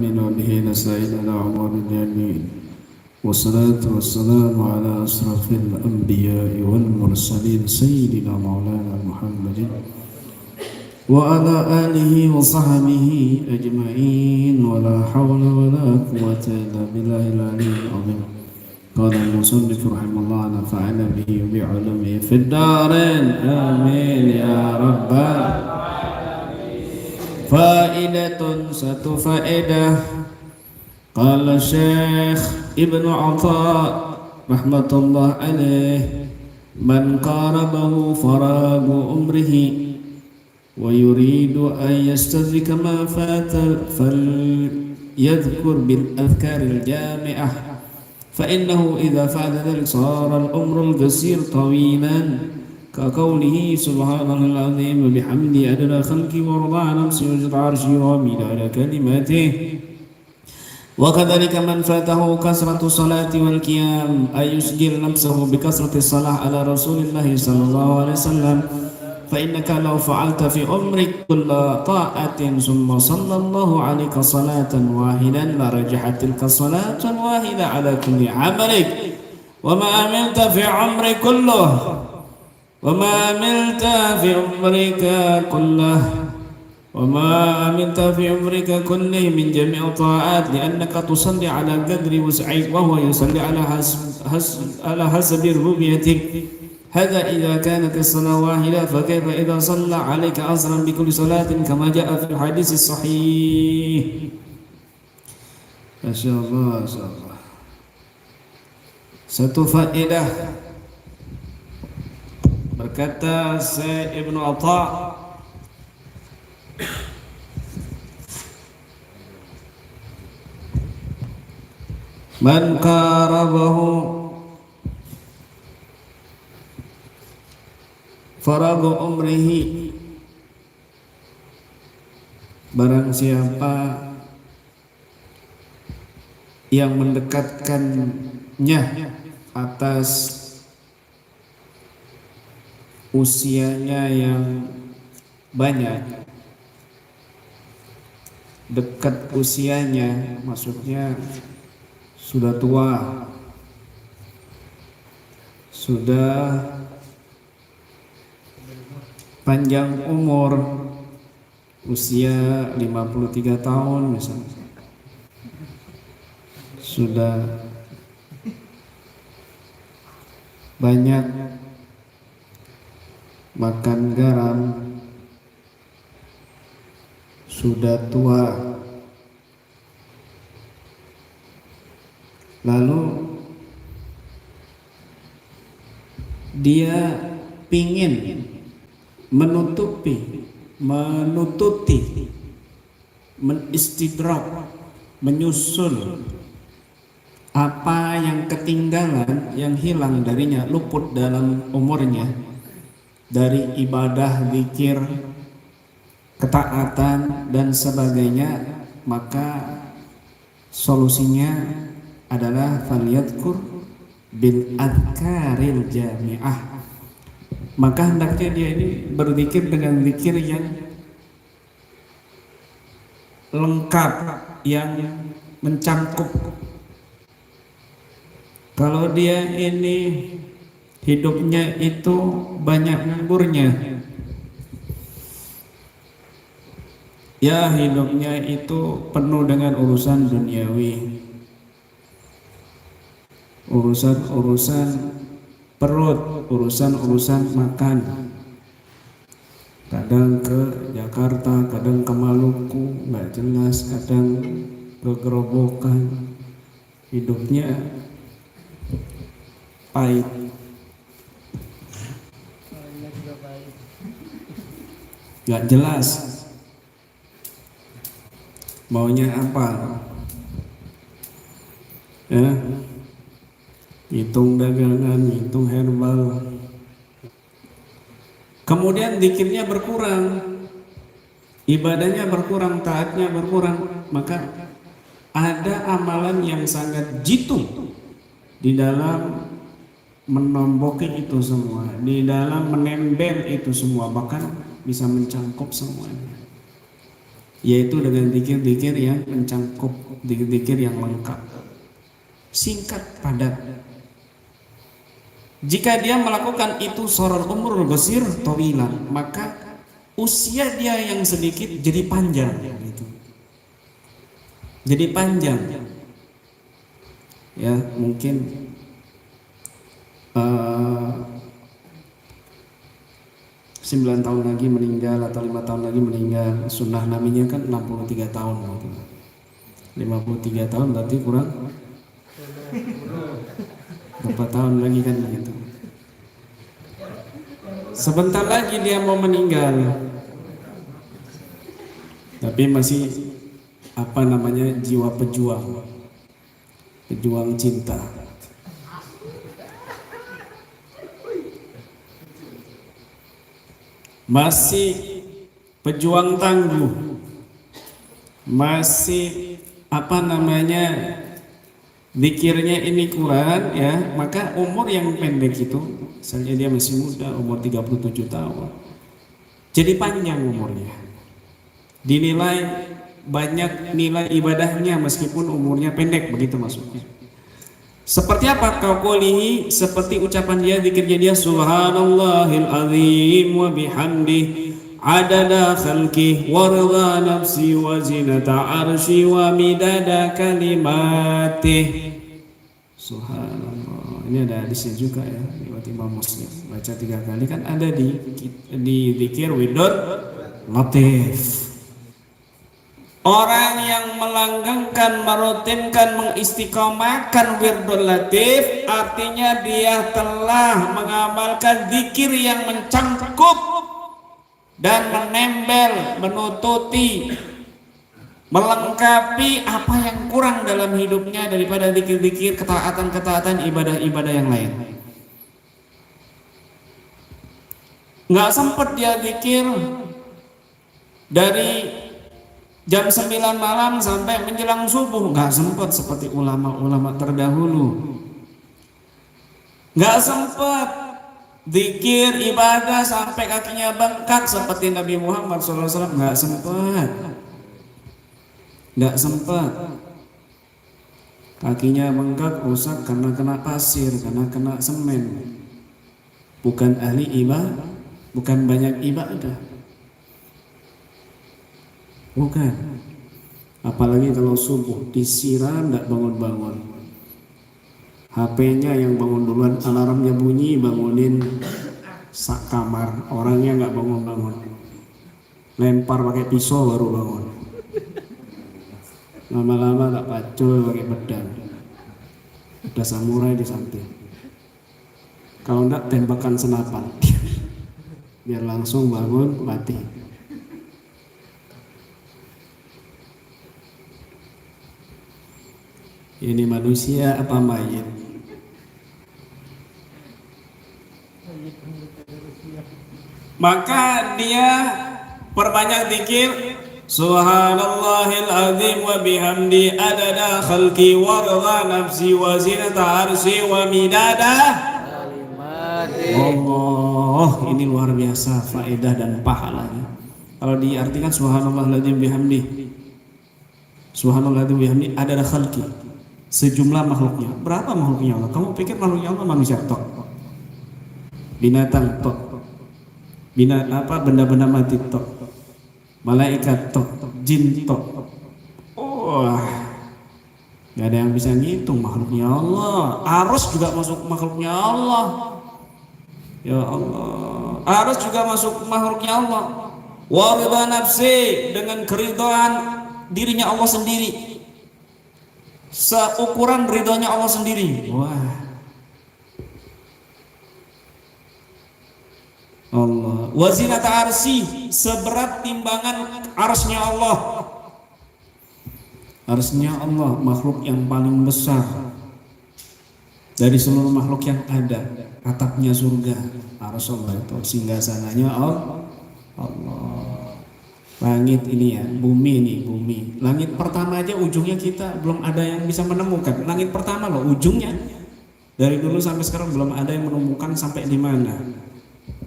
العالمين وبه نستعين على أمور الدين والصلاة والسلام على أشرف الأنبياء والمرسلين سيدنا مولانا محمد وعلى آله وصحبه أجمعين ولا حول ولا قوة إلا بالله العلي العظيم. قال المصنف رحمه الله نفعنا به وبعلمه في الدارين آمين يا رب. فائدة satu faedah. Qala Syekh Ibnu Atha rahmatullah alaih, man qarabahu faragu umrihi wa yuridu an yastadrika ma fata falyadhkur bil adhkaril jami'ah fa innahu idha fa'ala dhalik sara al-umru al-qasir tawilan كقوله سبحانه العظيم وبحمده عدد خلقه ورضاء نفسه وزنة عرشه ومداد كلماته. وكذلك من فاته كثرة الصلاة والقيام أن يسجل نفسه بكثرة الصلاة على رسول الله صلى الله عليه وسلم فإنك لو فعلت في عمرك كل طاعة ثم صلى الله عليك صلاة واحدا لرجحت تلك الصلاة الواحدة على كل عملك وما عملت في عمرك كله وما عملت في عمرك كله وما عملت في عمرك كله من جميع الطاعات لأنك تصلي على قدر وسعك وهو يصلي على حسب ربوبيتك. هذا إذا كانت الصلاة واحدة فكيف إذا صلى عليك أصلا بكل صلاة كما جاء في الحديث الصحيح. ما شاء الله ما شاء الله. Satu faedah. Berkata Syekh Ibnu Atha, man qarabahu faragu umrihi, barang siapa yang mendekatkannya atas usianya yang banyak, dekat usianya maksudnya sudah tua, sudah panjang umur, usia 53 tahun misalnya, sudah banyak makan garam, sudah tua, lalu dia pingin menututi, menistidrak, menyusul apa yang ketinggalan, yang hilang darinya, luput dalam umurnya dari ibadah, zikir, ketaatan dan sebagainya, maka solusinya adalah falyadhkur bil adhkaril jami'ah. Maka hendaknya dia ini berzikir dengan zikir yang lengkap, yang mencangkup. Kalau dia ini hidupnya itu banyak ngamburnya, ya hidupnya itu penuh dengan urusan duniawi, urusan perut, urusan makan, kadang ke Jakarta, kadang ke Maluku, nggak jelas, kadang ke Gerobokan, hidupnya pahit. Gak jelas maunya apa, ya, hitung dagangan, hitung herbal. Kemudian zikirnya berkurang, ibadahnya berkurang, taatnya berkurang, maka ada amalan yang sangat jitu di dalam menomboki itu semua, di dalam menembel itu semua, bahkan bisa mencangkup semuanya. yaitu dengan zikir-zikir yang mencakup, zikir-zikir yang lengkap, singkat, padat. Jika dia melakukan itu soror umur basir tawilan, maka usia dia yang sedikit jadi panjang gitu. Jadi panjang. Ya, mungkin 9 tahun lagi meninggal atau 5 tahun lagi meninggal. Sunnah nabinya kan 63 tahun gitu. 53 tahun berarti kurang berapa tahun lagi kan begitu. Sebentar lagi dia mau meninggal, tapi masih jiwa pejuang cinta. Masih pejuang tangguh, masih zikirnya ini Quran ya, maka umur yang pendek itu, misalnya dia masih muda umur 37 tahun, jadi panjang umurnya, dinilai banyak nilai ibadahnya meskipun umurnya pendek, begitu maksudnya. Seperti apa kaulihi, seperti ucapan dia, zikirnya dia, subhanallahil azim wa bihamdi adada khalqi wa ridha nafsi wa zinata arsy wa midada kalimatih. Subhanallah. Ini ada hadisnya juga ya, riwayat Imam Muslim. Baca 3 kali, kan ada di zikir wirdul latif. Orang yang melanggengkan, merutinkan, mengistiqomahkan wirdul latif, artinya dia telah mengamalkan zikir yang mencangkup dan menempel, menututi, melengkapi apa yang kurang dalam hidupnya daripada zikir-zikir, ketaatan-ketaatan, ibadah-ibadah yang lain. Nggak sempat dia zikir dari jam 9 malam sampai menjelang subuh, nggak sempat seperti ulama-ulama terdahulu. Nggak sempat zikir ibadah sampai kakinya bengkak seperti Nabi Muhammad SAW, nggak sempat. Nggak sempat. Kakinya bengkak rusak karena kena pasir, karena kena semen. Bukan ahli ibadah, bukan banyak ibadah. Bukan. Apalagi kalau subuh disiram nggak bangun-bangun. HP-nya yang bangun duluan, alarmnya bunyi, bangunin sak kamar, orangnya nggak bangun-bangun. Lempar pakai pisau baru bangun. Lama-lama tak pacul pakai pedang. Ada samurai di samping. Kalau enggak tembakan senapan. Biar langsung bangun mati. Ini manusia apa mayit? Maka dia perbanyak zikir, subhanallahil azim wa bihamdi adada khalqi wa ridha nafsi wa zinata arsy wa midada kalimatih. Allah, ini luar biasa faedah dan pahalanya. Kalau diartikan subhanallahil azim bihamdi, subhanallahil azim bihamdi adada khalqi, sejumlah makhluknya. Berapa makhluknya Allah? Kamu pikir makhluknya Allah manusia tok, binatang tok, benda-benda mati tok, malaikat tok, jin tok. Gak ada yang bisa ngitung makhluknya Allah. Arus juga masuk makhluknya Allah. Ya Allah, arus juga masuk makhluknya Allah. Wa ridha nafsi, dengan keridhaan dirinya Allah sendiri, seukuran ridhonya Allah sendiri. Wah, Allah. Wazinata arsy, seberat timbangan arsy-nya Allah. Arsy-nya Allah makhluk yang paling besar dari seluruh makhluk yang ada. Atapnya surga, arsy Allah itu singgasananya Allah. Langit ini ya, bumi ini, bumi. Langit pertama aja ujungnya kita belum ada yang bisa menemukan. Langit pertama loh ujungnya. Dari dulu sampai sekarang belum ada yang menemukan sampai di mana.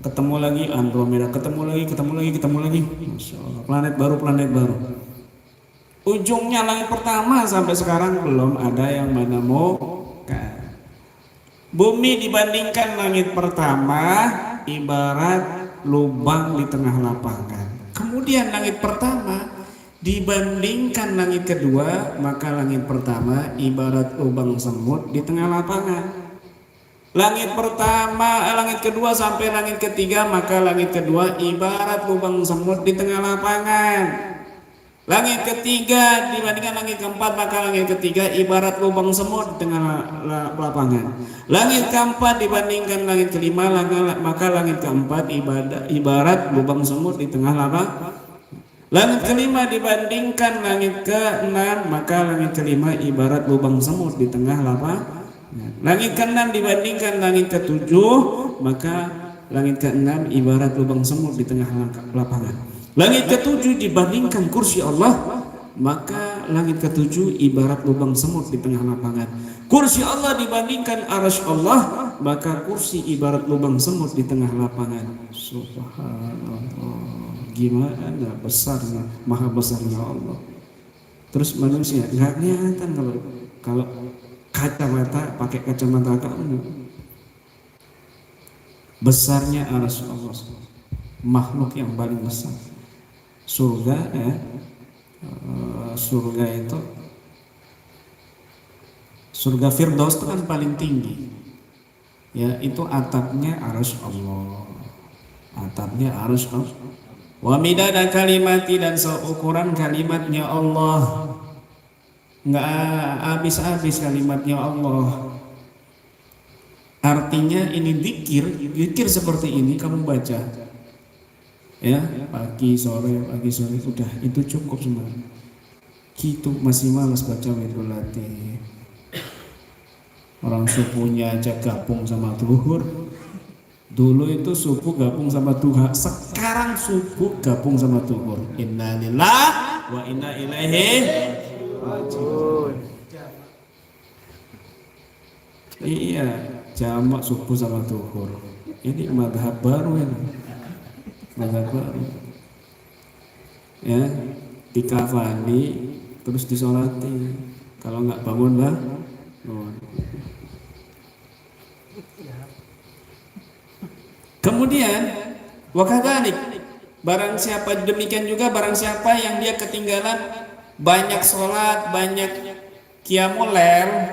Ketemu lagi Andromeda, ketemu lagi. Masya Allah, planet baru. Ujungnya langit pertama sampai sekarang belum ada yang menemukan. Bumi dibandingkan langit pertama ibarat lubang di tengah lapangan. Kemudian langit pertama dibandingkan langit kedua, maka langit pertama ibarat lubang semut di tengah lapangan. Langit pertama, langit kedua sampai langit ketiga, maka langit kedua ibarat lubang semut di tengah lapangan. Langit ketiga dibandingkan langit keempat, maka langit ketiga ibarat lubang semut di tengah lapangan. Langit keempat dibandingkan langit kelima, maka langit keempat ibarat lubang semut di tengah lapangan. Langit kelima dibandingkan langit keenam, maka langit kelima ibarat lubang semut di tengah lapangan. Langit keenam dibandingkan langit ketujuh, maka langit keenam ibarat lubang semut di tengah lapangan. Langit ketujuh dibandingkan kursi Allah, maka langit ketujuh ibarat lubang semut di tengah lapangan. Kursi Allah dibandingkan arasy Allah, maka kursi ibarat lubang semut di tengah lapangan. Subhanallah, gimana besarnya, maha besarnya Allah. Terus manusia nggak kelihatan kalau kacamata, pakai kacamata kamu. Besarnya arasy Allah, makhluk yang paling besar. Surga surga itu, surga Firdaus itu kan paling tinggi ya, itu atapnya arasy Allah, atapnya arasy Allah. Wa midada kalimati, dan seukuran kalimatnya Allah, nggak habis-habis kalimatnya Allah. Artinya ini zikir seperti ini kamu baca ya, pagi sore udah, itu cukup semua. Gitu masih malas baca wirdul latih. Orang subuhnya aja gabung sama duhur. Dulu itu subuh gabung sama duha, sekarang subuh gabung sama duhur. Innalillahi wa inna ilaihi raji'un. Iya, jamak subuh sama duhur. Ini madhab baru ini. Mazhab baru ya, dikafani terus disolati, kalau nggak bangun lah. Kemudian wakadzalik, barang siapa, demikian juga barang siapa yang dia ketinggalan banyak sholat, banyak qiyamul lail,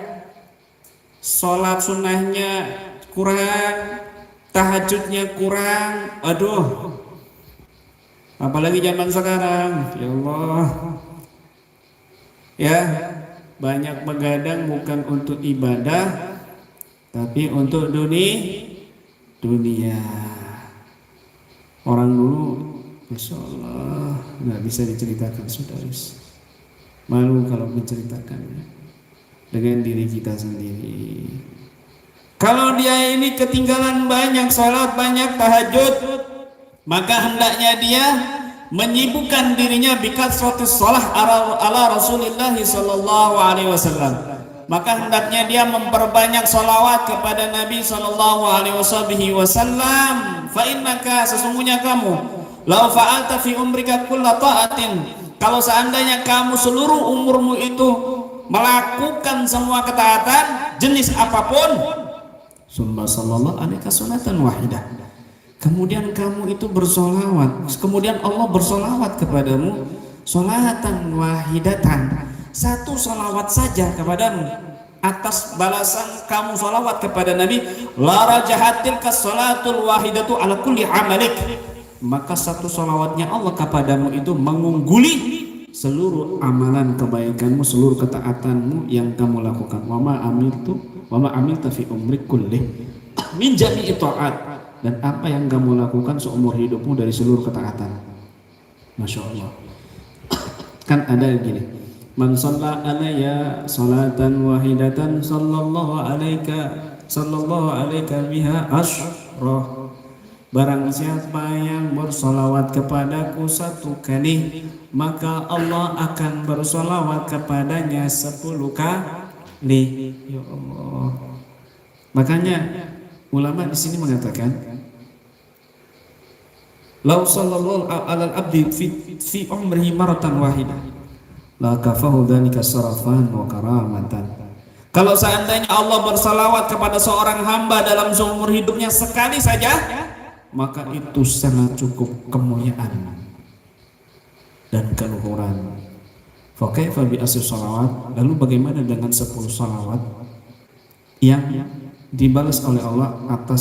sholat sunnahnya kurang, tahajudnya kurang, aduh, apalagi zaman sekarang, ya Allah ya, banyak begadang bukan untuk ibadah tapi untuk dunia. Orang dulu Masya Allah nggak bisa diceritakan, saudara, malu kalau menceritakannya dengan diri kita sendiri. Kalau dia ini ketinggalan banyak sholat, banyak tahajud, maka hendaknya dia menyibukkan dirinya bikasratis shalah ala Rasulullah sallallahu alaihi wasallam. Maka hendaknya dia memperbanyak sholawat kepada Nabi sallallahu alaihi wasallam. Fa innaka, sesungguhnya kamu, law fa'alta fi umrika kulla ta'atin, kalau seandainya kamu seluruh umurmu itu melakukan semua ketaatan jenis apapun, summa sallallahu alaika sunatan wahidah, kemudian kamu itu bersolawat, kemudian Allah bersolawat kepadamu solatan wahidatan, satu solawat saja kepadamu atas balasan kamu solawat kepada Nabi, la rajahatil kasolatul wahidatu ala kulli amalik, maka satu solawatnya Allah kepadamu itu mengungguli seluruh amalan kebaikanmu, seluruh ketaatanmu yang kamu lakukan. Wa ma amilta fi umrik kullih min jami'i ta'at, dan apa yang kamu lakukan seumur hidupmu dari seluruh ketaatan. Masya Allah. Kan ada gini, man shalla alayya salatan wahidatan sallallahu alaika biha asyrah, barang siapa yang bersolawat kepadaku satu kali, maka Allah akan bersolawat kepadanya 10 kali. Ya Allah. Makanya ulama di sini mengatakan, lau sallallahu alal abdi fi umrihi maratan wahidah, la kafahu dzalika sarafan wa karamatan. Kalau seandainya Allah bersalawat kepada seorang hamba dalam seumur hidupnya sekali saja, maka itu sangat cukup kemuliaan dan keluhuran. Fa kaifa bi asy shalawat? Lalu bagaimana dengan 10 salawat yang dibalas oleh Allah atas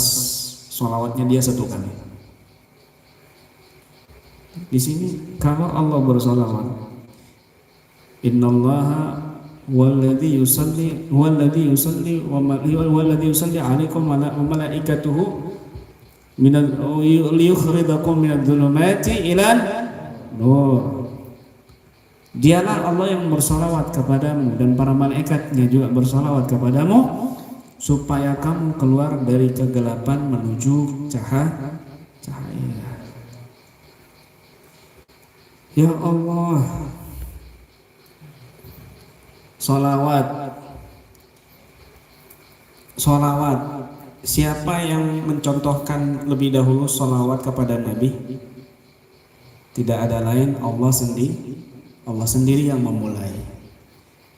shalawatnya dia 1 kali? Di sini kalau Allah bersalawat, innallaha walladzi yusalli alaikum wa malaikatuhu liyukhrijakum minadh dhulumati ilal nur. Dialah Allah yang bersalawat kepadamu dan para malaikatnya juga bersalawat kepadamu supaya kamu keluar dari kegelapan menuju cahaya. Ya Allah, Salawat. Siapa yang mencontohkan lebih dahulu salawat kepada Nabi? Tidak ada lain, Allah sendiri yang memulai.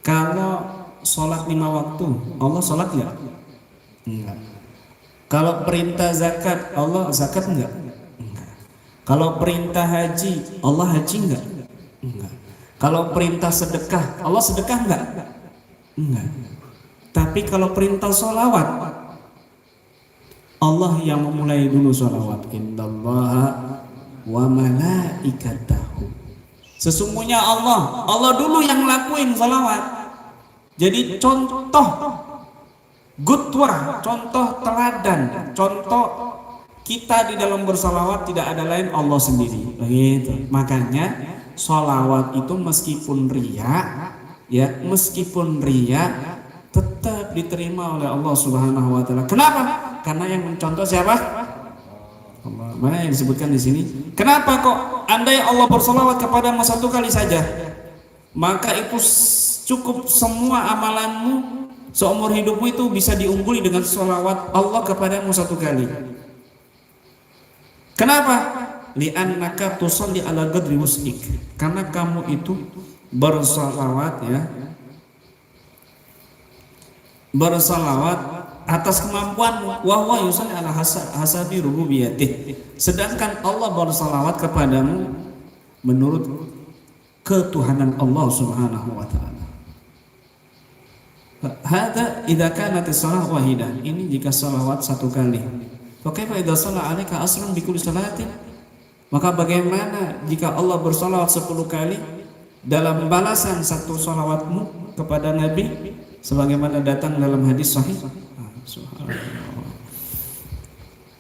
Kalau sholat 5 waktu, Allah sholat enggak? Enggak. Kalau perintah zakat, Allah zakat enggak? Enggak. Kalau perintah haji, Allah haji enggak? Enggak. Kalau perintah sedekah, Allah sedekah enggak? Enggak. Tapi kalau perintah sholawat, Allah yang memulai dulu sholawat. Innallaha wa malaikatahu. Sesungguhnya Allah dulu yang ngelakuin sholawat. Jadi contoh gutwah, contoh teladan, contoh kita di dalam bersalawat tidak ada lain Allah sendiri. Begitu. Makanya sholawat itu meskipun riya tetap diterima oleh Allah Subhanahu wa taala. Kenapa? Karena yang mencontoh siapa? Allah. Mana yang disebutkan di sini? Kenapa kok andai Allah bersalawat kepadamu 1 kali saja, maka itu cukup semua amalanmu seumur hidupmu itu bisa diungguli dengan sholawat Allah kepadamu 1 kali. Kenapa? Li'annaka tusalli ala qadri wus'ik. Karena kamu itu bersalawat atas kemampuanmu. Wa huwa yusalli ala hasabi rububiyatih. Sedangkan Allah bersalawat kepadamu menurut ketuhanan Allah Subhanahu wa taala. Hadza idza kanat as-salah wahidah. Ini jika salawat 1 kali. Fa kaifa idza shalla 'alaika asran bi kulli salatin? Maka bagaimana jika Allah bersalawat 10 kali dalam balasan 1 salawatmu kepada Nabi sebagaimana datang dalam hadis sahih?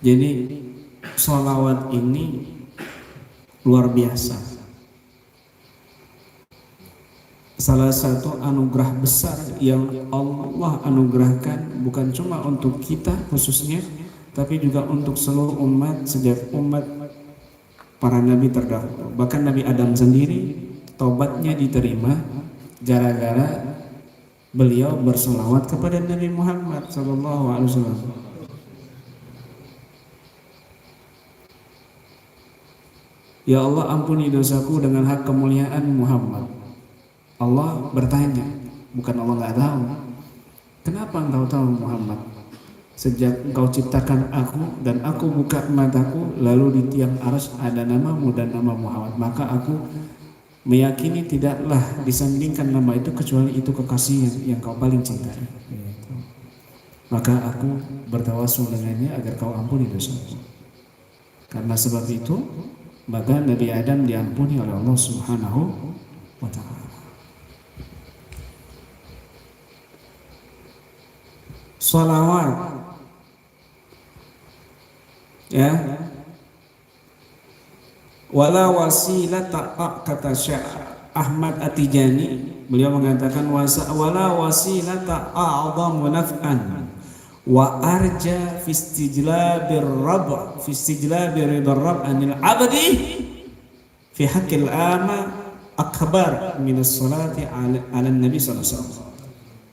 Jadi salawat ini luar biasa. Salah satu anugerah besar yang Allah anugerahkan bukan cuma untuk kita khususnya, tapi juga untuk seluruh umat sejak umat para nabi terdahulu. Bahkan Nabi Adam sendiri taubatnya diterima gara-gara beliau berselawat kepada Nabi Muhammad SAW. Ya Allah, ampuni dosaku dengan hak kemuliaan Muhammad. Allah bertanya, bukan Allah nggak tahu. Kenapa engkau tahu Muhammad? Sejak engkau ciptakan aku dan aku buka mataku, lalu di tiang arsy ada namamu dan nama Muhammad, maka aku meyakini tidaklah disandingkan nama itu kecuali itu kekasih yang kau paling cintai. Maka aku bertawassul dengannya agar kau ampuni dosaku. Karena sebab itu maka Nabi Adam diampuni oleh Allah Subhanahu wa ta'ala. Salawat wala wasilata, kata Syekh Ahmad At-Tijani, beliau mengatakan wala wasilata a'dhamu naf'an wa arja fi istijlabir rabb anil abdi fi haqqil ama akbar min as-salati ala nabi sallallahu alaihi wasallam.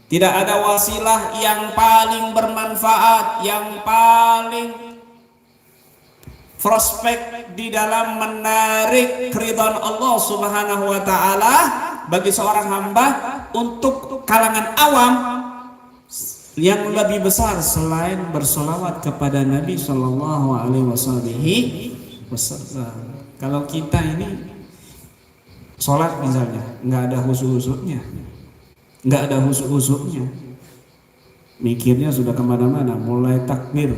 Tidak ada wasilah yang paling bermanfaat, yang paling prospek di dalam menarik keridhaan Allah Subhanahu wa taala bagi seorang hamba untuk kalangan awam yang lebih besar selain bersolawat kepada Nabi Shallallahu Alaihi Wasallam. Kalau kita ini sholat misalnya nggak ada khusyuk-khusyuknya, mikirnya sudah kemana-mana, mulai takbir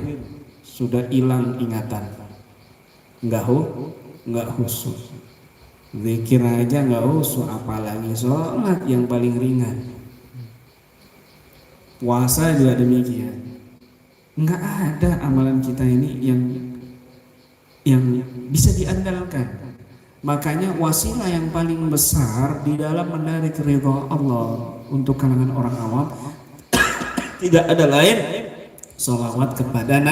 sudah hilang ingatan, nggak khusyuk, zikir aja nggak khusyuk, apalagi sholat yang paling ringan. Puasa juga demikian, nggak ada amalan kita ini yang bisa diandalkan. Makanya wasilah yang paling besar di dalam menarik ridha Allah untuk kalangan orang awam tidak ada lain salawat kepada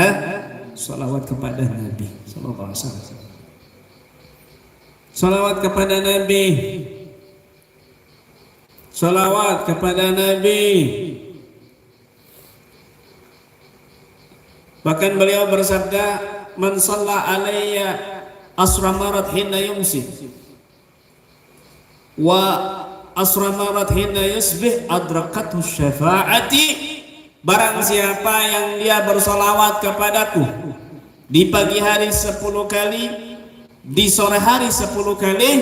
Nabi sallallahu alaihi wasallam. Salawat kepada Nabi. Salawat kepada Nabi. Bahkan beliau bersabda, "Man shalla alayya asra marat hina yumsi wa asra marat hina yusbih adrakathu syafa'ati." Barang siapa yang dia bersolawat kepadaku di pagi hari 10 kali, di sore hari 10 kali,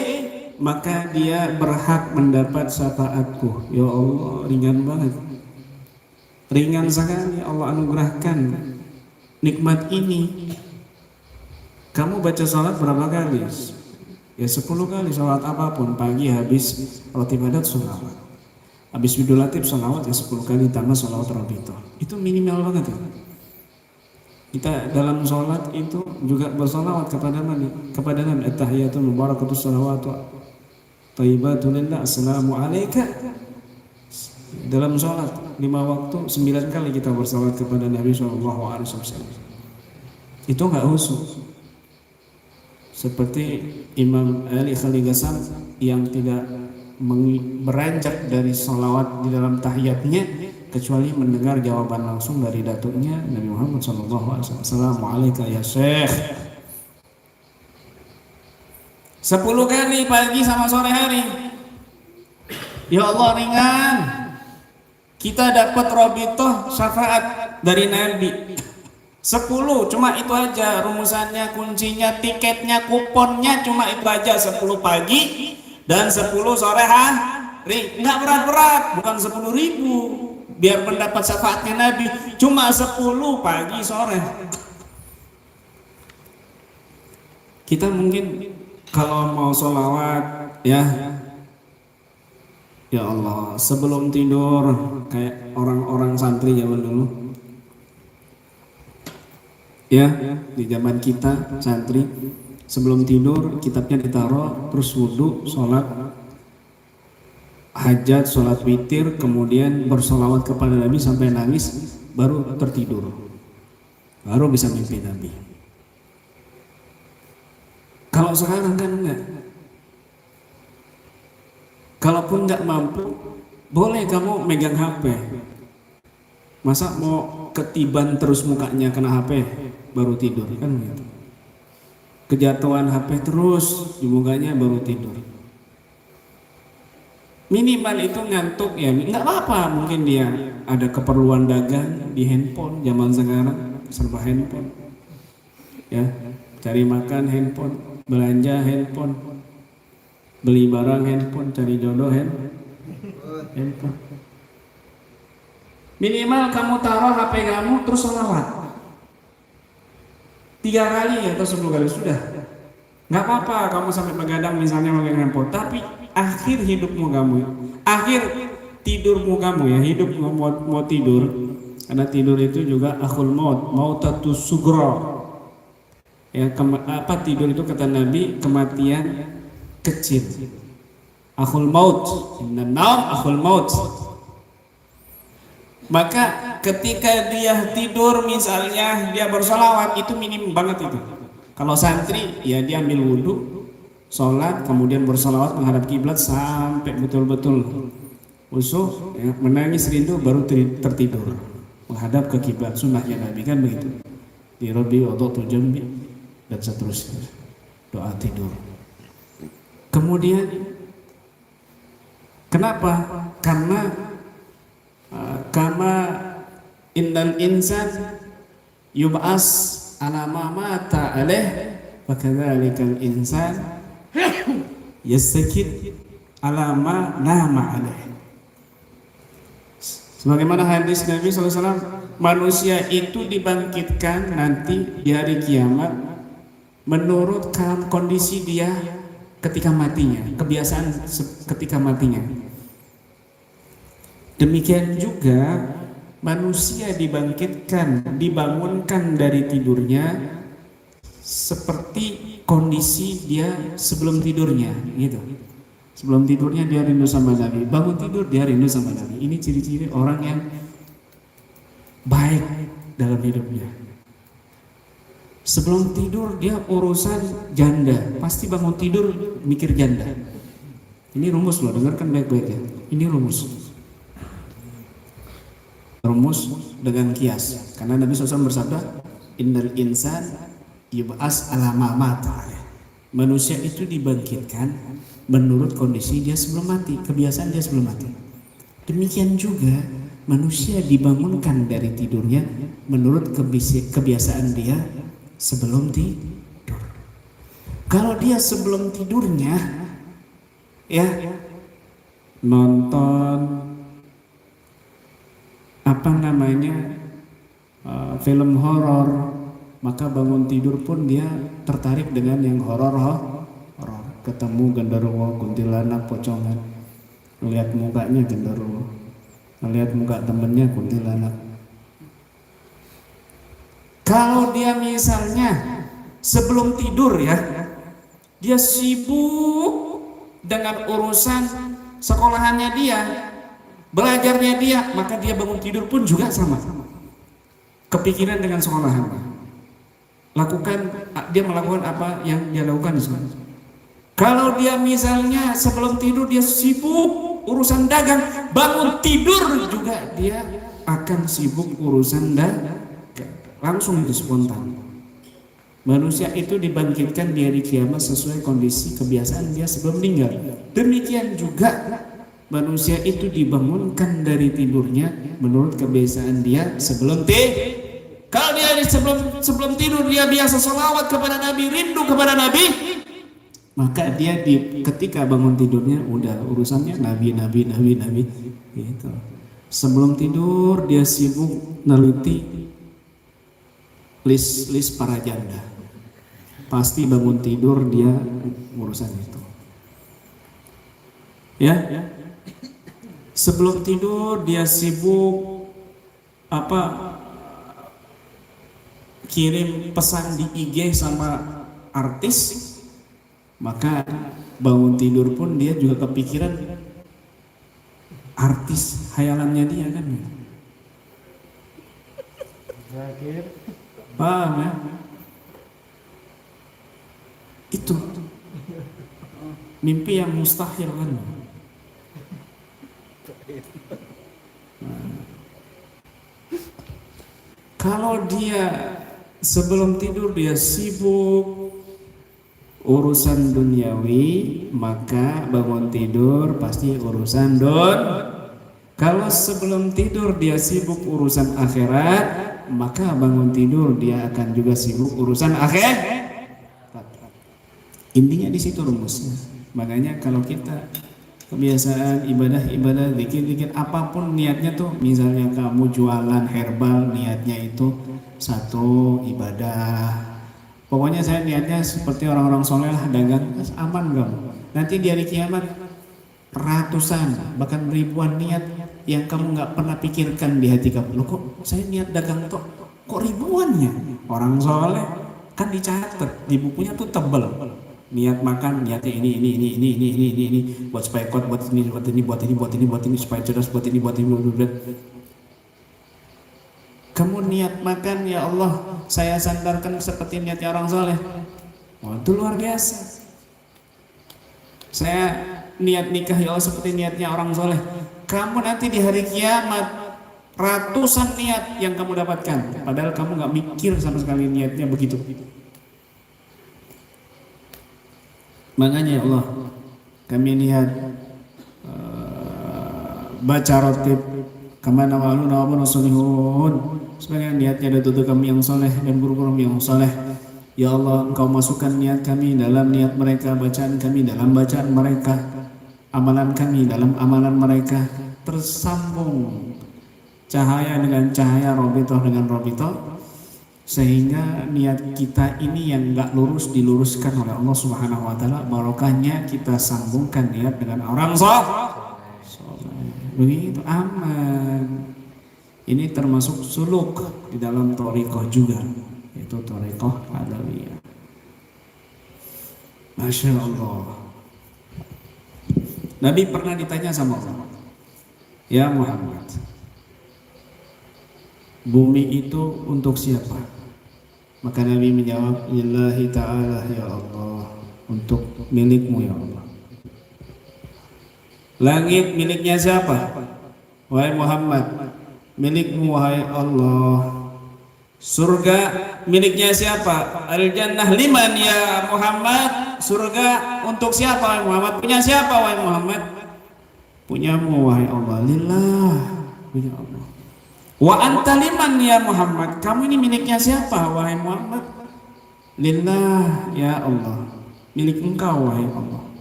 maka dia berhak mendapat syafaatku. Ya Allah, ringan banget, ringan sekali Allah anugerahkan nikmat ini. Kamu baca sholat berapa kali? Ya 10 kali, sholat apapun. Pagi habis roti padat sholawat, habis widul latif sholawat, ya 10 kali tambah sholawat rabitoh. Itu minimal banget ya. Kita dalam sholat itu juga bersolawat kepada Nabi. At-tahiyatul mubarakatus sholawatu thayyibatun lillah, assalamu alaika. Dalam sholat 5 waktu 9 kali kita bersolawat kepada Nabi SAW. Itu nggak khusyuk. Seperti Imam Ali Khalil Ghassan yang tidak beranjak dari sholawat di dalam tahiyatnya kecuali mendengar jawaban langsung dari datuknya Nabi Muhammad SAW. Assalamualaikum ya Syekh. 10 kali pagi sama sore hari. Ya Allah, ringan. Kita dapat robitoh syafaat dari Nabi. 10, cuma itu aja rumusannya, kuncinya, tiketnya, kuponnya, cuma itu aja. 10 pagi dan 10 sore hari. Nggak berat-berat, bukan 10.000 biar mendapat syafaatnya Nabi, cuma 10 pagi sore. Kita mungkin kalau mau sholawat ya Allah, sebelum tidur kayak orang-orang santri zaman dulu ya, di zaman kita santri, sebelum tidur kitabnya ditaruh, terus wudhu, sholat hajat, sholat witir, kemudian bersolawat kepada Nabi sampai nangis, baru tertidur, baru bisa mimpi Nabi. Kalau sekarang kan enggak. Kalaupun enggak mampu, boleh kamu megang HP. Masa mau ketiban terus mukanya kena HP baru tidur, kan gitu. Kejatuhan HP terus di mukanya baru tidur. Minimal itu ngantuk ya, nggak apa-apa. Mungkin dia ada keperluan dagang di handphone, zaman sekarang serba handphone. Ya, cari makan handphone, belanja handphone, beli barang handphone, cari jodoh handphone. Minimal kamu taruh HP kamu terus sholawat 3 kali atau 10 kali sudah. Nggak apa-apa kamu sampai begadang misalnya megang handphone, tapi akhir hidupmu kamu, akhir tidurmu kamu ya, hidup mau tidur, karena tidur itu juga akhul maut, mautatus sugro. Ya, tidur itu kata Nabi kematian kecil. Akhul maut, inna naum akhul maut. Maka ketika dia tidur misalnya dia bersolawat, itu minim banget itu. Kalau santri ya dia ambil wudhu, sholat, kemudian bersolawat menghadap kiblat sampai betul-betul khusyuk, ya, menangis rindu, baru tertidur menghadap ke kiblat. Sunnahnya Nabi kan begitu. Di Rabbi wadatu jambi dan seterusnya, doa tidur. Kemudian Kenapa? Karena kama innal insan yub'as ala ma mata alaih fakadzalikal insan yastakid ala ma nama alaih. Sebagaimana hadis Nabi SAW, manusia itu dibangkitkan nanti di hari kiamat menurut kondisi dia ketika matinya, kebiasaan ketika matinya. Demikian juga manusia dibangkitkan, dibangunkan dari tidurnya seperti kondisi dia sebelum tidurnya, gitu. Sebelum tidurnya dia rindu sama Nabi, bangun tidur dia rindu sama Nabi. Ini ciri-ciri orang yang baik dalam hidupnya. Sebelum tidur dia urusan janda, pasti bangun tidur mikir janda. Ini rumus loh, dengarkan baik-baik ya. Ini rumus dengan kias. Karena Nabi SAW bersabda, innal insan yub'as ala ma mata. Manusia itu dibangkitkan menurut kondisi dia sebelum mati, kebiasaan dia sebelum mati. Demikian juga manusia dibangunkan dari tidurnya menurut kebiasaan dia sebelum tidur. Kalau dia sebelum tidurnya ya nonton film horor, maka bangun tidur pun dia tertarik dengan yang horor. Ketemu genderuwo, kuntilanak, pocongan, lihat mukanya genderuwo, lihat muka temennya kuntilanak. Kalau dia misalnya sebelum tidur ya, dia sibuk dengan urusan sekolahannya dia, belajarnya dia, maka dia bangun tidur pun juga sama, kepikiran dengan sekolahannya. Dia melakukan apa yang dia lakukan di sana. Kalau dia misalnya sebelum tidur dia sibuk urusan dagang, bangun tidur juga dia akan sibuk urusan dagang. Langsung itu spontan. Manusia itu dibangkitkan di hari kiamat sesuai kondisi kebiasaan dia sebelum meninggal. Demikian juga manusia itu dibangunkan dari tidurnya menurut kebiasaan dia sebelum tidur. Kalau dia sebelum tidur dia biasa sholawat kepada Nabi, rindu kepada Nabi, maka dia ketika bangun tidurnya udah urusannya Nabi gitu. Sebelum tidur dia sibuk neliti list para janda. Pasti bangun tidur dia urusan itu. Ya. Sebelum tidur dia sibuk kirim pesan di IG sama artis, maka bangun tidur pun dia juga kepikiran artis hayalannya dia kan. Paham ya? Itu mimpi yang mustahil kan. Kalau dia sebelum tidur dia sibuk urusan duniawi, maka bangun tidur pasti urusan Kalau sebelum tidur dia sibuk urusan akhirat, maka bangun tidur dia akan juga sibuk urusan akhirat. Intinya di situ rumusnya. Makanya kalau kita kebiasaan ibadah, zikir apapun niatnya tuh, misalnya kamu jualan herbal, niatnya itu satu ibadah. Pokoknya saya niatnya seperti orang-orang soleh lah, dagang, aman kamu. Nanti di hari kiamat ratusan bahkan ribuan niat yang kamu nggak pernah pikirkan di hati kamu. Loh kok saya niat dagang tuh kok ribuannya? Orang soleh kan dicatat di bukunya tuh tebel. Niat makan, niatnya ini, buat supaya kuat, buat ini, supaya cerdas, buat ini. Kamu niat makan, ya Allah, saya sandarkan seperti niatnya orang soleh. Oh, itu luar biasa. Saya niat nikah, ya Allah, seperti niatnya orang soleh. Kamu nanti di hari kiamat ratusan niat yang kamu dapatkan, padahal kamu nggak mikir sama sekali niatnya begitu. Makanya Allah, kami lihat baca rotib kemana waluna wa rasulihun sebagai niatnya dan tutur kami yang soleh dan guru-guru kami yang soleh. Ya Allah, Engkau masukkan niat kami dalam niat mereka, bacaan kami dalam bacaan mereka, amalan kami dalam amalan mereka, tersambung cahaya dengan cahaya, robitoh dengan robitoh, sehingga niat kita ini yang enggak lurus diluruskan oleh Allah Subhanahu wa taala. Barokahnya kita sambungkan niat dengan orang soleh. Begitu aman. Ini termasuk suluk di dalam thariqah juga, yaitu thariqah Alawiyah. Masya Allah. Nabi pernah ditanya sama Allah, ya Muhammad, bumi itu untuk siapa? Maka Nabi menjawab, lillahi ta'ala ya Allah, untuk milikmu ya Allah. Langit miliknya siapa? Wahai Muhammad, milikmu wahai Allah. Surga miliknya siapa? Al-jannah liman ya Muhammad. Surga untuk siapa wahai Muhammad? Punya siapa wahai Muhammad? Punyamu wahai Allah. Lillah, punya Allah. Wa anta liman ya Muhammad. Kamu ini miliknya siapa wahai Muhammad? Lillah ya Allah. Milik engkau wahai Allah.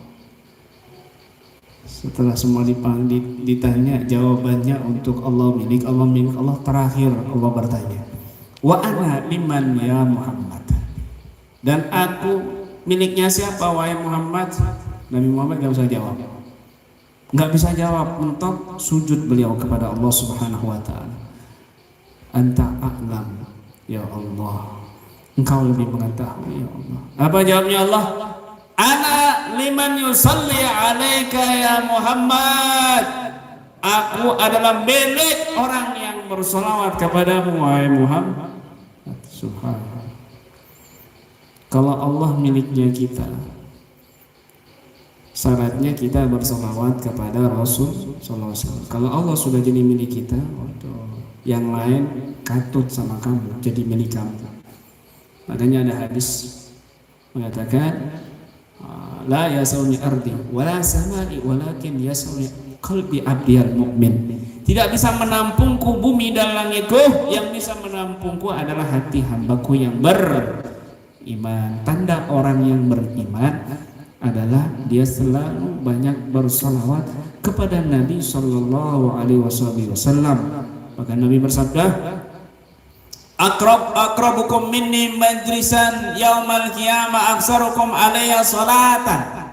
Setelah semua ditanya, jawabannya untuk Allah, milik Allah, milik Allah. Terakhir Allah bertanya, wa ana liman ya Muhammad. Dan aku miliknya siapa wahai Muhammad? Nabi Muhammad gak bisa jawab. Gak bisa jawab, mentok sujud beliau kepada Allah Subhanahu wa ta'ala. Anta a'lam ya Allah. Engkau lebih mengetahui ya Allah. Apa jawabnya Allah? Ana liman yusalli alaika ya Muhammad. Aku adalah milik orang yang bersolawat kepadamu wahai Muhammad. Subhanallah. Kalau Allah miliknya kita, syaratnya kita bersolawat kepada Rasul sallallahu alaihi wasallam. Kalau Allah sudah jadi milik kita, yang lain katut sama kamu jadi milik kamu. Makanya ada hadis mengatakan, la yasauni ardi wala samai walakin yasauni qalbi abdiyal mu'min. Tidak bisa menampungku bumi dan langitku, yang bisa menampungku adalah hati hambaku yang beriman. Tanda orang yang beriman adalah dia selalu banyak bersalawat kepada Nabi sallallahu alaihi wasallam. Maka Nabi bersabda, akrabukum minni majlisan yaumal qiyamah aksarukum alayya salatan.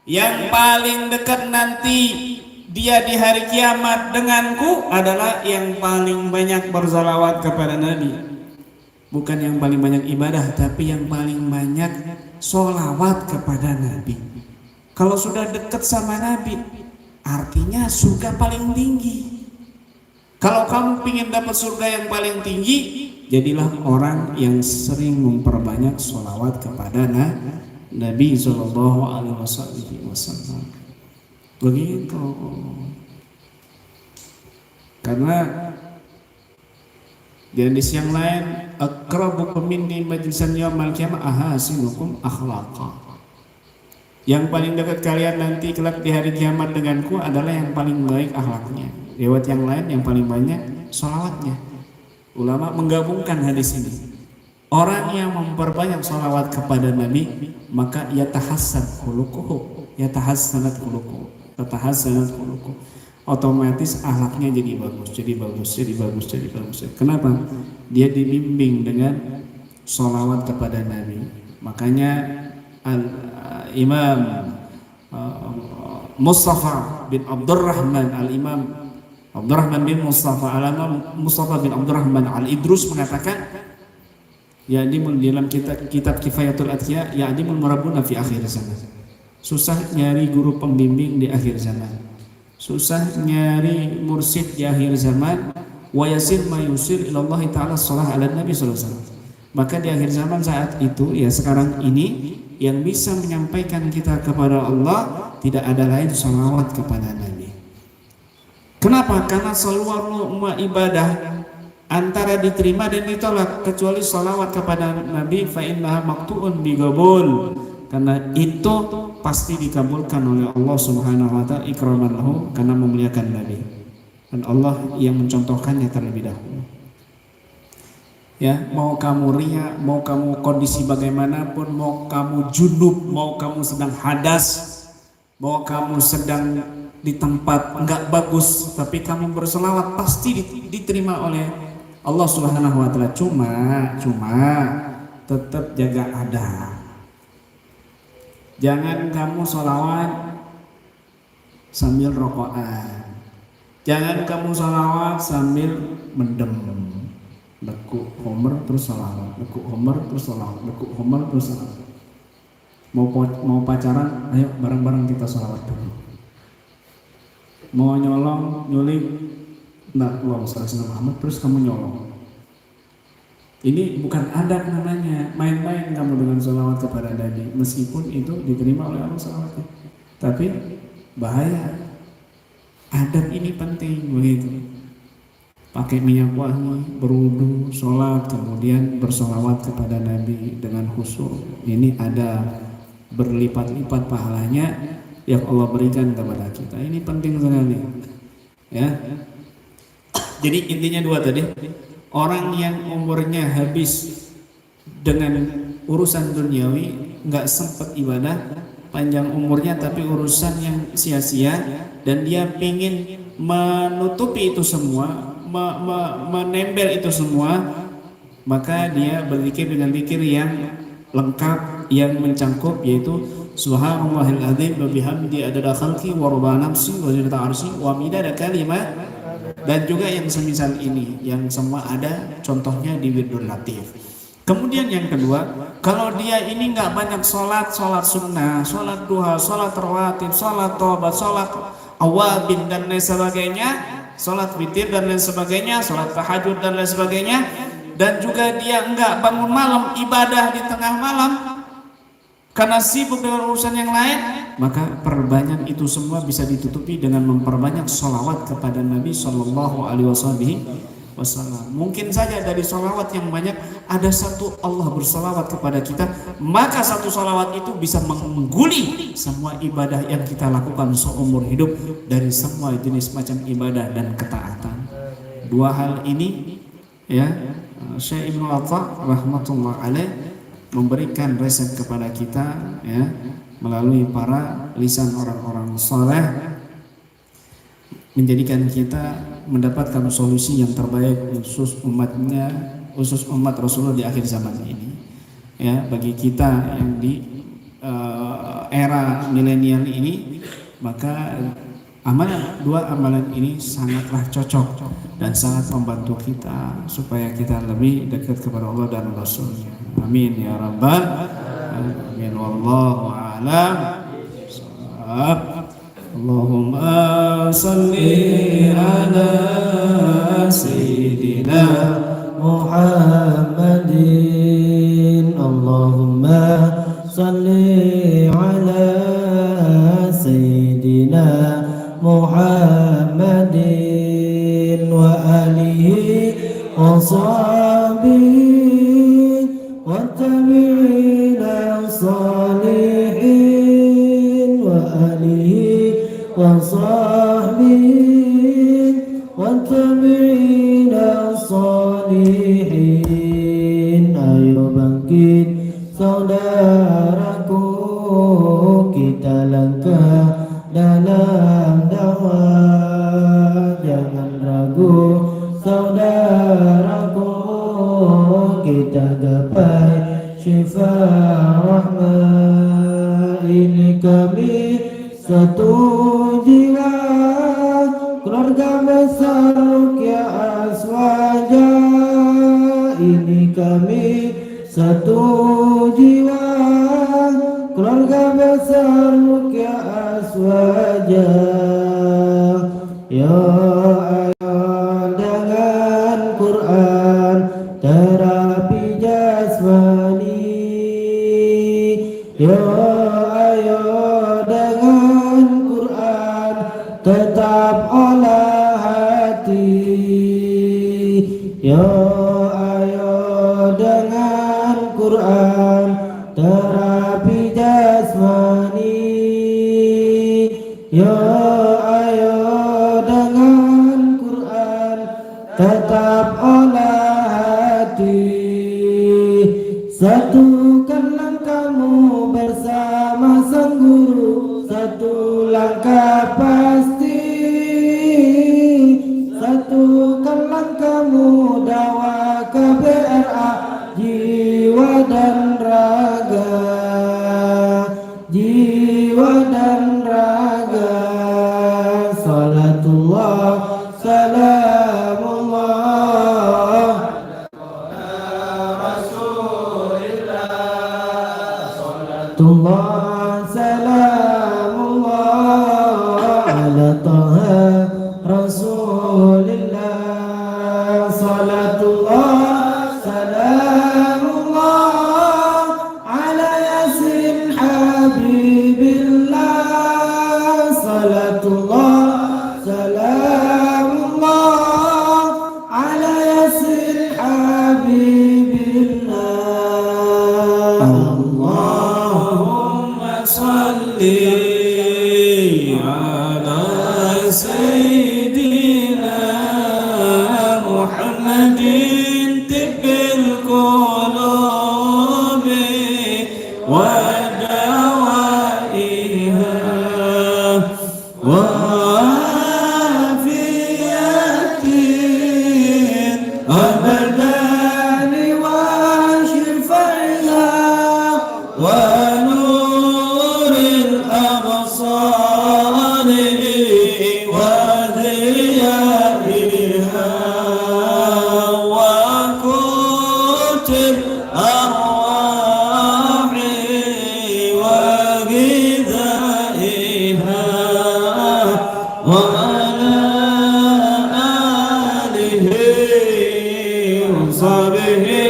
Yang paling dekat nanti dia di hari kiamat denganku adalah yang paling banyak bersalawat kepada Nabi. Bukan yang paling banyak ibadah, tapi yang paling banyak sholawat kepada Nabi. Kalau sudah dekat sama Nabi, artinya surga paling tinggi. Kalau kamu ingin dapat surga yang paling tinggi, jadilah orang yang sering memperbanyak sholawat kepada Nabi Sallallahu Alaihi Wasallam. Begitu. Karena di hadis yang lain, akrabukum minni majlisan yaumal qiyamah ahasinukum akhlaqa. Yang paling dekat kalian nanti kelak di hari kiamat denganku adalah yang paling baik akhlaknya. Lewat yang lain yang paling banyak sholawatnya. Ulama menggabungkan hadis ini. Orang yang memperbanyak sholawat kepada Nabi, maka yatahassan khuluquhu, yatahassanat khuluquhu, yatahassanat khuluquhu. Otomatis akhlaknya jadi bagus. Kenapa? Dia dibimbing dengan sholawat kepada Nabi. Makanya Imam Mustafa bin Abdurrahman Al-Imam Abdurrahman bin Mustafa Mustafa bin Abdurrahman Al-Idrus mengatakan, ya'dimul dalam kitab Kifayatul Atqiya, ya'dimul murabbuna fi akhir zaman. Susah nyari guru pembimbing di akhir zaman. Susah nyari mursyid di akhir zaman. Wa yasir ma yusir ilallah ta'ala shalah ala Nabi sallallahu alaihi wasallam. Maka di akhir zaman saat itu, ya sekarang ini, yang bisa menyampaikan kita kepada Allah tidak ada lain sholawat kepada Nabi. Kenapa? Karena seluruh ibadah antara diterima dan ditolak kecuali sholawat kepada Nabi, fa innaha maqtu'un bigabul. Karena itu pasti dikabulkan oleh Allah Subhanahu wa ta'ala ikraman lahu, karena memuliakan Nabi. dan Allah yang mencontohkannya terlebih dahulu. Ya, mau kamu ria, mau kamu kondisi bagaimanapun, mau kamu junub, mau kamu sedang hadas, mau kamu sedang di tempat enggak bagus, tapi kamu berselawat pasti diterima oleh Allah Subhanahu wa taala. Cuma tetap jaga adab. Jangan kamu sholawat sambil rokokan. Jangan kamu sholawat sambil mendem. Lekuk homer terus sholawat, lekuk homer terus sholawat, lekuk homer terus sholawat. Mau pacaran, ayo bareng-bareng kita sholawat dulu. Mau nyolong, nyulik, enggak, Allah sallallahu Muhammad terus kamu nyolong. Ini bukan adab namanya, main-main kamu dengan sholawat kepada Nabi, meskipun itu diterima oleh Allah sholawatnya. Tapi bahaya. Adab ini penting begitu. Pakai minyak wangi, berwudu, sholat, kemudian bersolawat kepada Nabi dengan khusyuk. Ini ada berlipat-lipat pahalanya yang Allah berikan kepada kita. Ini penting sekali. Ya. Jadi intinya dua tadi. Orang yang umurnya habis dengan urusan duniawi, nggak sempat ibadah, panjang umurnya tapi urusan yang sia-sia, dan dia ingin menutupi itu semua, menembel itu semua, maka dia berzikir dengan zikir yang lengkap, yang mencangkup, yaitu Subhanallahil azim wa bihamdi adada khalqi wa rida nafsi wa zinata arsy wa midada kalimat, dan juga yang semisal ini, yang semua ada contohnya di Wirdul Latif. Kemudian yang kedua, kalau dia ini nggak banyak sholat sunnah, sholat duha, sholat rawatib, sholat taubat, sholat awabin dan lain sebagainya, sholat witir dan lain sebagainya, sholat tahajud dan lain sebagainya, dan juga dia enggak bangun malam ibadah di tengah malam karena sibuk dengan urusan yang lain, maka perbanyak itu semua bisa ditutupi dengan memperbanyak sholawat kepada Nabi Shallallahu Alaihi Wasallam. Mungkin saja dari sholawat yang banyak ada satu Allah bersolawat kepada kita, maka satu sholawat itu bisa mengguli semua ibadah yang kita lakukan seumur hidup dari semua jenis macam ibadah dan ketaatan. Dua hal ini, ya, Syekh Ibnu Atha rahmatullah alaih memberikan resep kepada kita, ya, melalui para lisan orang-orang saleh, menjadikan kita mendapatkan solusi yang terbaik khusus umatnya, khusus umat Rasulullah di akhir zaman ini. Ya, bagi kita yang di era milenial ini, maka dua amalan ini sangatlah cocok dan sangat membantu kita supaya kita lebih dekat kepada Allah dan Rasulnya. Amin ya rabbal alamin. Wallahu a'lam. Allahumma salli ala sayyidina Muhammadin. Allahumma salli ala sayyidina Muhammadin wa alihi wa sahbihi wa tabi'ina salihin wa alihi wa sahbihi wa tabi'ina salihin. Ayo bangkit saudaraku, kita langkah dalam dakwah, jangan ragu saudaraku, kita gapai syifa rahmah. Ini kami satu jiwa, keluarga besar Ruqyah Aswaja. Ini kami satu jiwa, keluarga besar Ruqyah Aswaja. Ya ayo dengan Quran terapi jasmani, ya ayo dengan Quran tetap olah hati, ya ayo dengan Quran terapi jasmani, ya ayo dengan Quran tetap olah hati. Satukan langkahmu bersama sang guru, satu langkah pasti. Satukan langkahmu dakwah KBRA, jiwa dan raga, jiwa dan raga. Salatullah salamullah Salatullah salamullah ala taha Rasulillah. Salatullah salamullah ala yasin habibillah. Salatullah salamullah ala yasin habibillah. Allahumma salli ala sayyidina Muhammadin tibbil qulubi wa dawaiha wa afiyatin abadan wa shifaiha wa nuril absari wa diyaiha wa kutil arwahi wa ghidaiha wa ala alihi wa sahbihi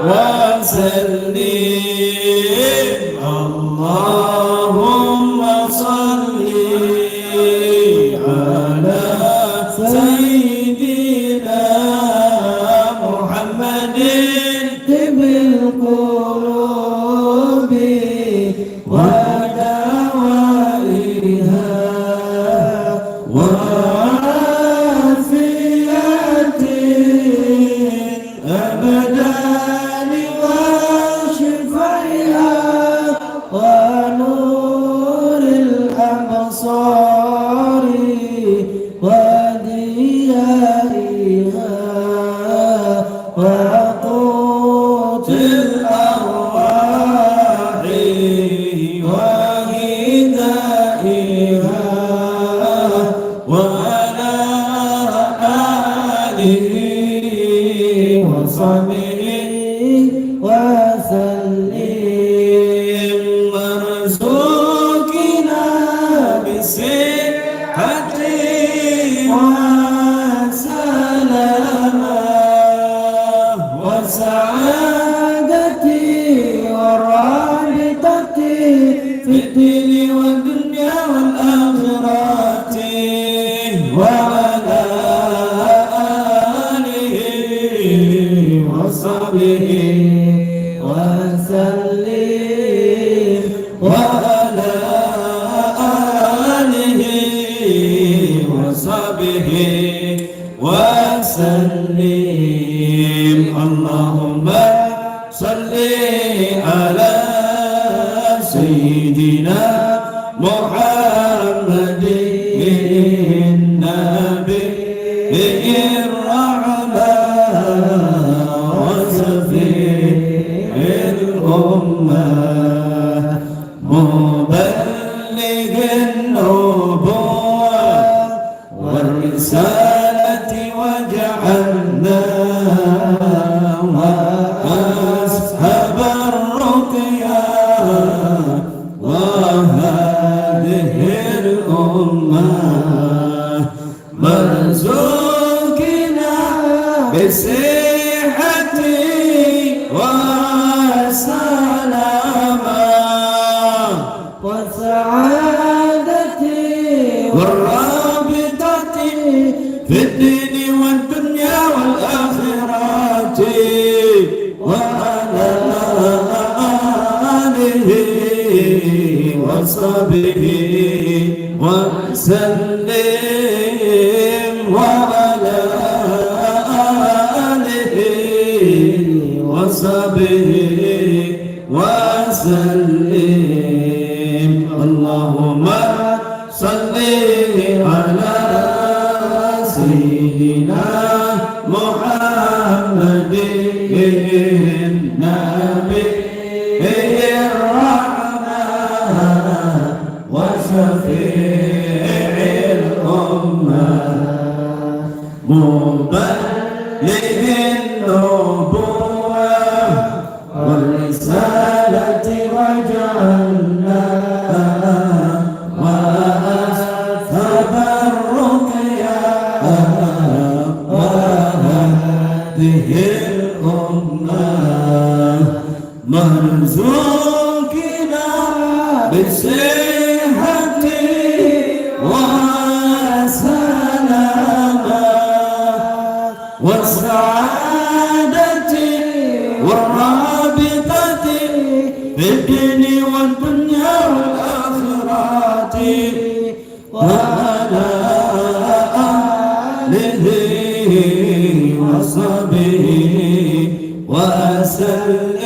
wa sallim. Allahumma salli ala sayyidina Muhammadin tibbil qulubi wa dawaiha wa afiyatin abadan wa shifaiha wa nuril absari wa diyaiha wa qutil arwahi wa hidaiha wa ala alihi wa sahbihi wa sallim. Warzuqna bisihhati wa salamah wa sa'adati wa rabitati fid dini wad dunya wal akhirati wa ala alihi wa sahbihi wa sallim wa ala alihi wa sahbihi wa sallim. Allahumma salli ala sayyidina Muhammadin nabiyir rahmah wa safi'il ummah muballighin nubuwwah wal risalati waj'alna wa ashabar ruqya wa hadhil ummah marzuqina bisihhati wa salamah wa sa'adati wa rabitati fid dini wad dunya wal akhirati wa ala alihi wa sahbihi wa sallim wa ala وصحبه وسلم اللهم صل على سيدنا محمد النبي الرحمة وشفيع الأمة مبلغ النبوة والرسالة وجعلنا وأسهب الرقيا وهذه الأمة مرزوقنا بالصحة والسلامة والسعادة والرابطة في الدين والدنيا والآخرة وعلى آله وصحبه وسلم